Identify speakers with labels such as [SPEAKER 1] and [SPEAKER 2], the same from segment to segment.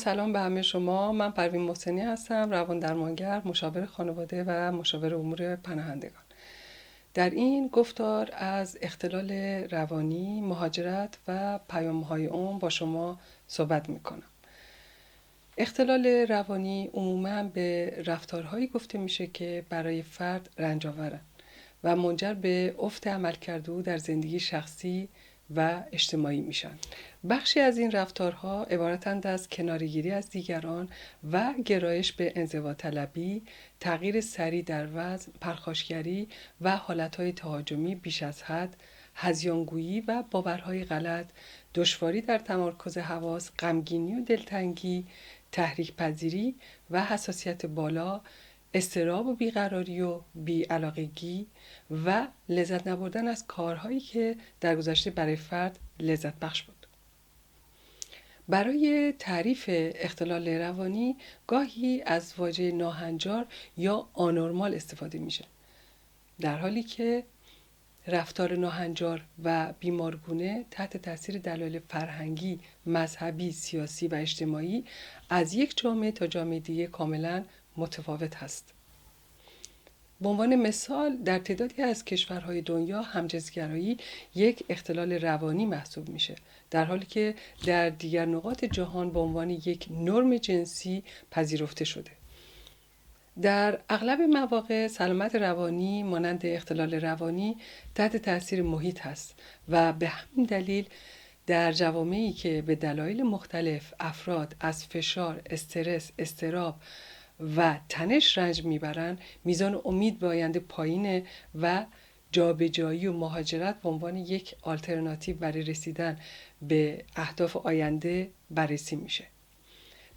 [SPEAKER 1] سلام به همه شما. من پروین محسنی هستم، روان درمانگر، مشاور خانواده و مشاور امور پناهندگان. در این گفتار از اختلال روانی، مهاجرت و پیام‌های اون با شما صحبت میکنم. اختلال روانی عموماً به رفتارهایی گفته میشه که برای فرد رنج‌آورن و منجر به افت عملکرد او در زندگی شخصی و اجتماعی میشن. بخشی از این رفتارها عبارتند از کناره‌گیری از دیگران و گرایش به انزوا طلبی، تغییر سریع در وزن، پرخاشگری و حالتهای تهاجمی بیش از حد، هذیان‌گویی و باورهای غلط، دشواری در تمرکز حواس، غمگینی و دلتنگی، تحریک پذیری و حساسیت بالا، اضطراب و بیقراری و بیعلاقگی و لذت نبردن از کارهایی که در گذشته برای فرد لذت بخش بود. برای تعریف اختلال روانی گاهی از واژه ناهنجار یا آنورمال استفاده میشه، در حالی که رفتار ناهنجار و بیمارگونه تحت تاثیر دلایل فرهنگی، مذهبی، سیاسی و اجتماعی از یک جامعه تا جامعه دیگه کاملا متفاوت هست. به عنوان مثال در تعدادی از کشورهای دنیا همجنسگرایی یک اختلال روانی محسوب میشه، در حالی که در دیگر نقاط جهان به عنوان یک نرم جنسی پذیرفته شده. در اغلب مواقع سلامت روانی مانند اختلال روانی تحت تاثیر محیط هست و به همین دلیل در جوامعی که به دلایل مختلف افراد از فشار، استرس، اضطراب و تنش رنج میبرن، میزان امید به آینده پایینه و جابجایی و مهاجرت به عنوان یک آلترناتیو برای رسیدن به اهداف آینده بررسی میشه.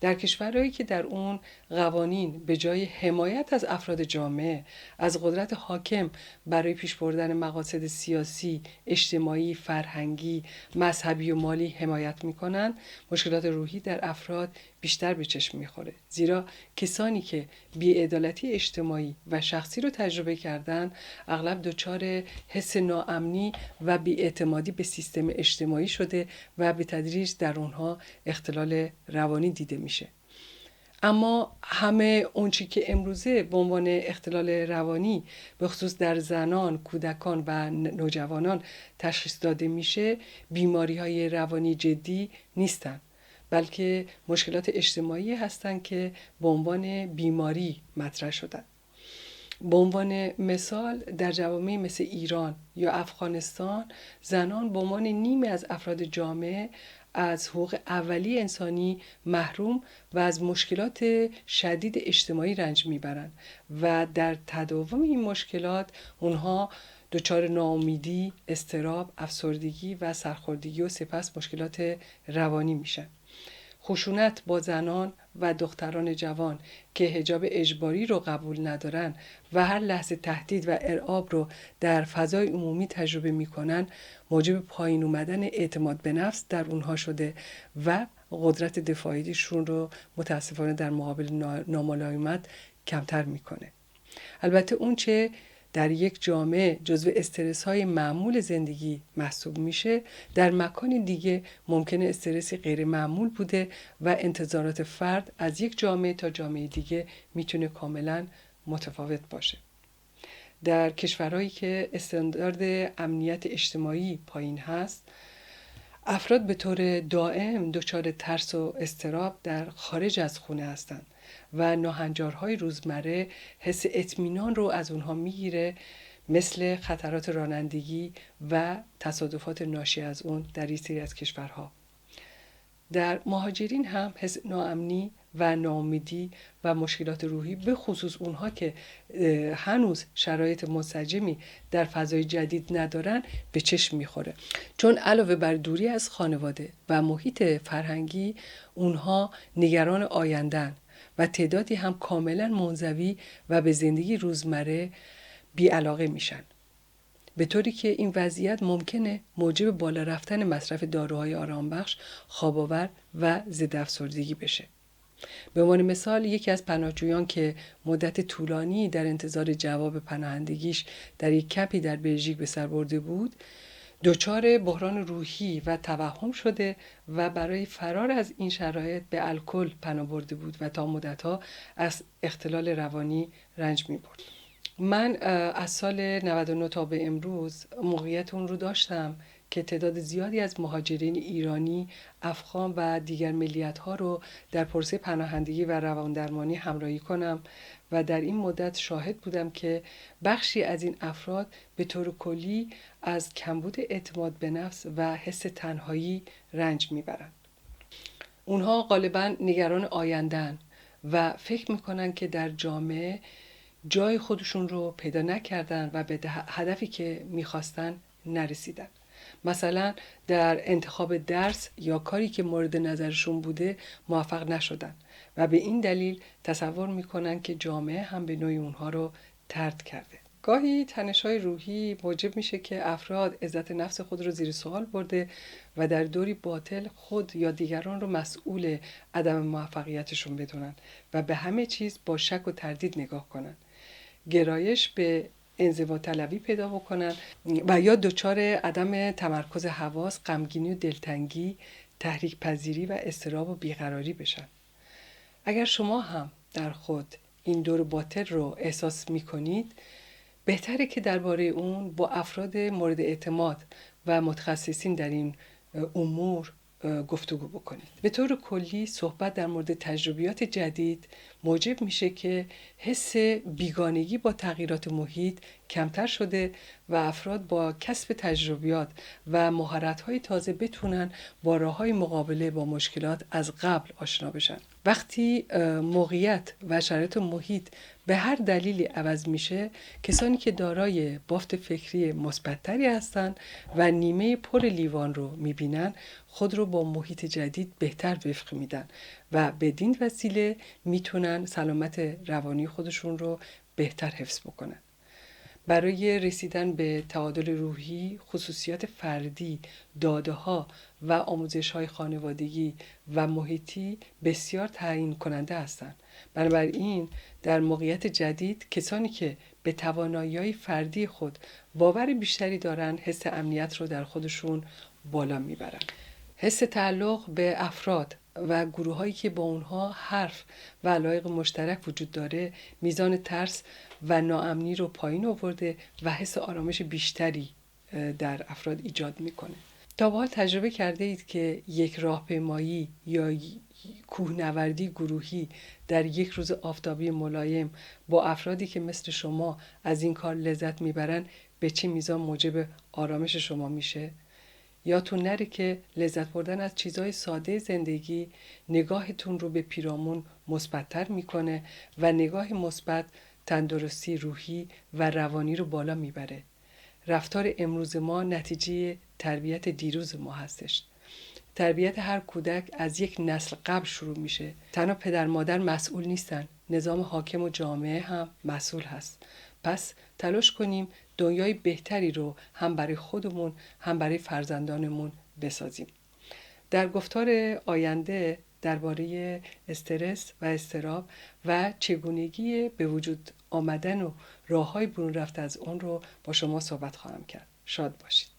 [SPEAKER 1] در کشورهایی که در اون قوانین به جای حمایت از افراد جامعه از قدرت حاکم برای پیش بردن مقاصد سیاسی، اجتماعی، فرهنگی، مذهبی و مالی حمایت میکنن، مشکلات روحی در افراد بیشتر به چشم میخوره، زیرا کسانی که بی‌عدالتی اجتماعی و شخصی رو تجربه کردن اغلب دچار حس ناامنی و بی‌اعتمادی به سیستم اجتماعی شده و به تدریج در اونها اختلال روانی دیده میشه. اما همه اون چی که امروزه به عنوان اختلال روانی به خصوص در زنان، کودکان و نوجوانان تشخیص داده میشه، بیماری‌های روانی جدی نیستن، بلکه مشکلات اجتماعی هستند که به عنوان بیماری مطرح شدن. به عنوان مثال در جوامعی مثل ایران یا افغانستان، زنان به عنوان نیمی از افراد جامعه از حقوق اولیه انسانی محروم و از مشکلات شدید اجتماعی رنج میبرند و در تداوم این مشکلات اونها دچار ناامیدی، اضطراب، افسردگی و سرخوردگی و سپس مشکلات روانی میشن. خشونت با زنان و دختران جوان که حجاب اجباری رو قبول ندارن و هر لحظه تهدید و ارعاب رو در فضای عمومی تجربه میکنن، موجب پایین اومدن اعتماد به نفس در اونها شده و قدرت دفاعیشون رو متاسفانه در مقابل ناملایمت کمتر میکنه. البته اون چه در یک جامعه جزو استرس های معمول زندگی محسوب میشه، در مکان دیگه ممکنه استرسی غیر معمول بوده و انتظارات فرد از یک جامعه تا جامعه دیگه میتونه کاملا متفاوت باشه. در کشورهایی که استاندارد امنیت اجتماعی پایین هست، افراد به طور دائم دچار ترس و اضطراب در خارج از خونه هستند و ناهنجارهای روزمره حس اطمینان رو از اونها میگیره، مثل خطرات رانندگی و تصادفات ناشی از اون در این سری از کشورها. در مهاجرین هم حس ناامنی و ناامیدی و مشکلات روحی، به خصوص اونها که هنوز شرایط منسجمی در فضای جدید ندارن، به چشم میخوره، چون علاوه بر دوری از خانواده و محیط فرهنگی، اونها نگران آینده‌اند و تعدادی هم کاملا منزوی و به زندگی روزمره بی‌علاقه میشن، به طوری که این وضعیت ممکنه موجب بالا رفتن مصرف داروهای آرامبخش، خواب‌آور و ضد افسردگی بشه. به عنوان مثال یکی از پناهجویان که مدت طولانی در انتظار جواب پناهندگیش در یک کمپی در بلژیک به سر برده بود، دچار بحران روحی و توهم شده و برای فرار از این شرایط به الکل پناه برده بود و تا مدتها از اختلال روانی رنج می برد. من از سال 99 تا به امروز موقعیت اون رو داشتم که تعداد زیادی از مهاجرین ایرانی، افغان و دیگر ملیت‌ها رو در پروسه پناهندگی و رواندرمانی همراهی کنم و در این مدت شاهد بودم که بخشی از این افراد به طور کلی از کمبود اعتماد به نفس و حس تنهایی رنج میبرند. اونها غالباً نگران آینده‌اند و فکر میکنن که در جامعه جای خودشون رو پیدا نکردن و به هدفی که میخواستن نرسیدن. مثلا در انتخاب درس یا کاری که مورد نظرشون بوده موفق نشدن و به این دلیل تصور میکنن که جامعه هم به نوعی اونها رو طرد کرده. گاهی تنش‌های روحی موجب میشه که افراد عزت نفس خود رو زیر سوال برده و در دوری باطل خود یا دیگران رو مسئول عدم موفقیتشون بدونن و به همه چیز با شک و تردید نگاه کنن. گرایش به انزوا طلبی پیدا بکنن و یا دچار عدم تمرکز حواس، غمگینی و دلتنگی، تحریک پذیری و اضطراب و بیقراری بشن. اگر شما هم در خود این دور باطل رو احساس میکنید، بهتره که درباره اون با افراد مورد اعتماد و متخصصین در این امور گفتگو بکنید. به طور کلی صحبت در مورد تجربیات جدید موجب میشه که حس بیگانگی با تغییرات محیط کمتر شده و افراد با کسب تجربیات و مهارت‌های تازه بتونن با راه‌های مقابله با مشکلات از قبل آشنا بشن. وقتی موقعیت و شرایط محیط به هر دلیلی عوض میشه، کسانی که دارای بافت فکری مثبت‌تری هستن و نیمه پر لیوان رو میبینن، خود رو با محیط جدید بهتر وفق میدن و بدین وسیله میتونن سلامت روانی خودشون رو بهتر حفظ بکنن. برای رسیدن به تعادل روحی، خصوصیات فردی، داده‌ها و آموزش‌های خانوادگی و محیطی بسیار تعیین کننده هستند. بنابراین در موقعیت جدید کسانی که به توانایی‌های فردی خود باور بیشتری دارن، حس امنیت رو در خودشون بالا میبرن. حس تعلق به افراد و گروه‌هایی که با اونها حرف و علایق مشترک وجود داره، میزان ترس و ناامنی رو پایین آورده و حس آرامش بیشتری در افراد ایجاد میکنه. تا به حال تجربه کرده اید که یک راهپیمایی یا کوهنوردی گروهی در یک روز آفتابی ملایم با افرادی که مثل شما از این کار لذت میبرن به چه میزان موجب آرامش شما میشه؟ یادتون نره که لذت بردن از چیزهای ساده زندگی نگاهتون رو به پیرامون مثبت‌تر میکنه و نگاه مثبت تندرستی روحی و روانی رو بالا میبره. رفتار امروز ما نتیجه تربیت دیروز ما هستش. تربیت هر کودک از یک نسل قبل شروع میشه. تنها پدر مادر مسئول نیستن، نظام حاکم و جامعه هم مسئول هست. پس تلاش کنیم دنیای بهتری رو هم برای خودمون هم برای فرزندانمون بسازیم. در گفتار آینده درباره استرس و اضطراب و چگونگی به وجود آمدن و راه‌های برون رفت از اون رو با شما صحبت خواهم کرد. شاد باشید.